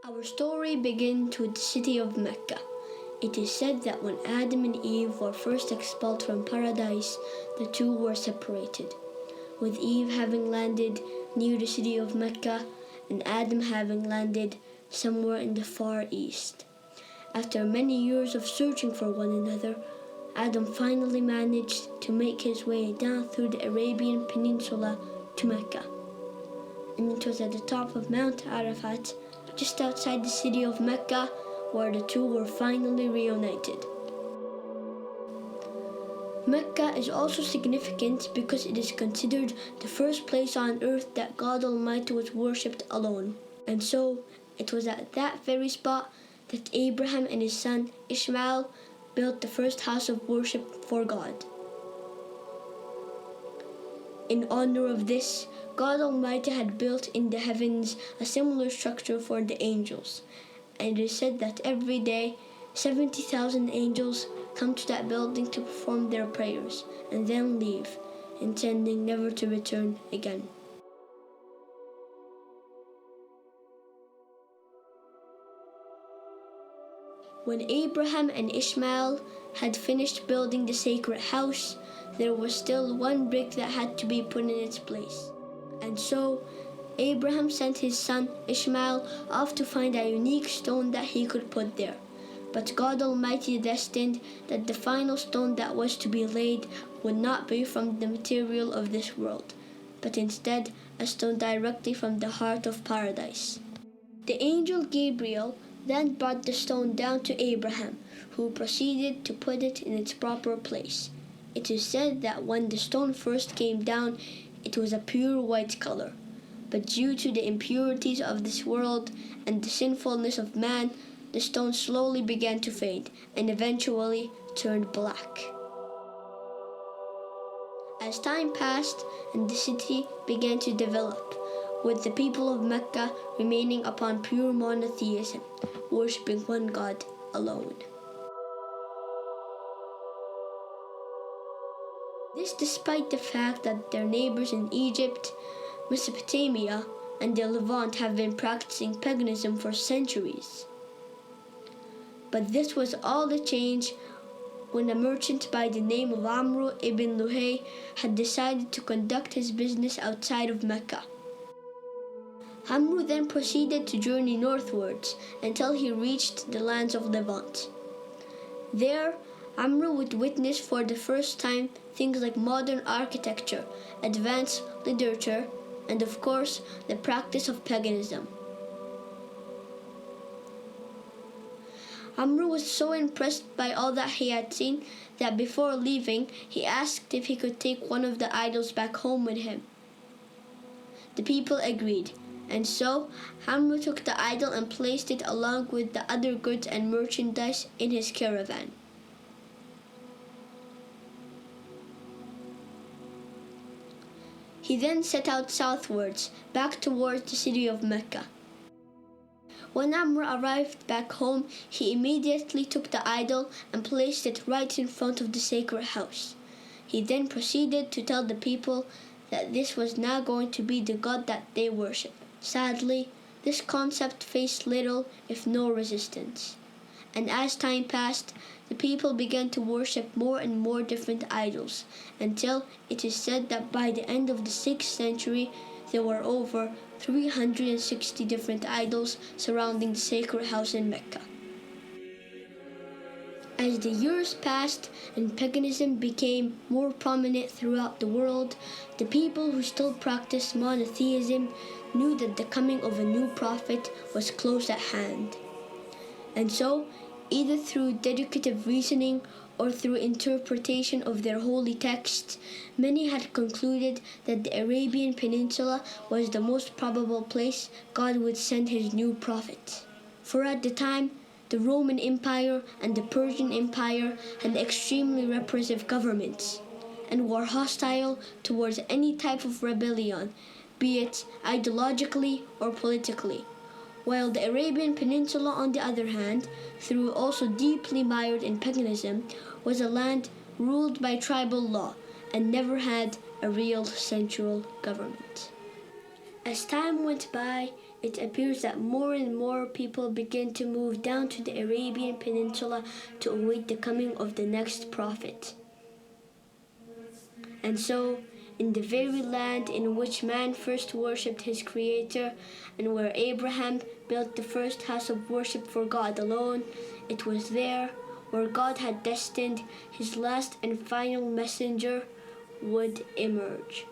Our story begins with the city of Mecca. It is said that when Adam and Eve were first expelled from paradise, the two were separated, with Eve having landed near the city of Mecca and Adam having landed somewhere in the far east. After many years of searching for one another, Adam finally managed to make his way down through the Arabian Peninsula to Mecca. And it was at the top of Mount Arafat, just outside the city of Mecca, where the two were finally reunited. Mecca is also significant because it is considered the first place on earth that God Almighty was worshipped alone. And so, it was at that very spot that Abraham and his son Ishmael built the first house of worship for God. In honor of this, God Almighty had built in the heavens a similar structure for the angels, and it is said that every day 70,000 angels come to that building to perform their prayers and then leave, intending never to return again. When Abraham and Ishmael had finished building the sacred house, there was still one brick that had to be put in its place. And so, Abraham sent his son Ishmael off to find a unique stone that he could put there. But God Almighty destined that the final stone that was to be laid would not be from the material of this world, but instead a stone directly from the heart of paradise. The angel Gabriel then brought the stone down to Abraham, who proceeded to put it in its proper place. It is said that when the stone first came down, it was a pure white color, but due to the impurities of this world and the sinfulness of man, the stone slowly began to fade and eventually turned black. As time passed and the city began to develop, with the people of Mecca remaining upon pure monotheism, worshipping one God alone. This despite the fact that their neighbors in Egypt, Mesopotamia, and the Levant have been practicing paganism for centuries. But this was all the change when a merchant by the name of Amr ibn Luhay had decided to conduct his business outside of Mecca. Amr then proceeded to journey northwards until he reached the lands of Levant. There, Amr would witness for the first time things like modern architecture, advanced literature, and of course, the practice of paganism. Amr was so impressed by all that he had seen that before leaving, he asked if he could take one of the idols back home with him. The people agreed, and so Amr took the idol and placed it along with the other goods and merchandise in his caravan. He then set out southwards, back towards the city of Mecca. When Amr arrived back home, he immediately took the idol and placed it right in front of the sacred house. He then proceeded to tell the people that this was now going to be the god that they worship. Sadly, this concept faced little, if no resistance. And as time passed, the people began to worship more and more different idols, until it is said that by the end of the 6th century, there were over 360 different idols surrounding the sacred house in Mecca. As the years passed and paganism became more prominent throughout the world, the people who still practiced monotheism knew that the coming of a new prophet was close at hand. And so, either through deductive reasoning or through interpretation of their holy texts, many had concluded that the Arabian Peninsula was the most probable place God would send his new prophet. For at the time, the Roman Empire and the Persian Empire had extremely repressive governments and were hostile towards any type of rebellion, be it ideologically or politically. While the Arabian Peninsula, on the other hand, though also deeply mired in paganism, was a land ruled by tribal law and never had a real central government. As time went by it appears that more and more people begin to move down to the Arabian Peninsula to await the coming of the next prophet. And so, in the very land in which man first worshipped his Creator, and where Abraham built the first house of worship for God alone, it was there where God had destined his last and final messenger would emerge.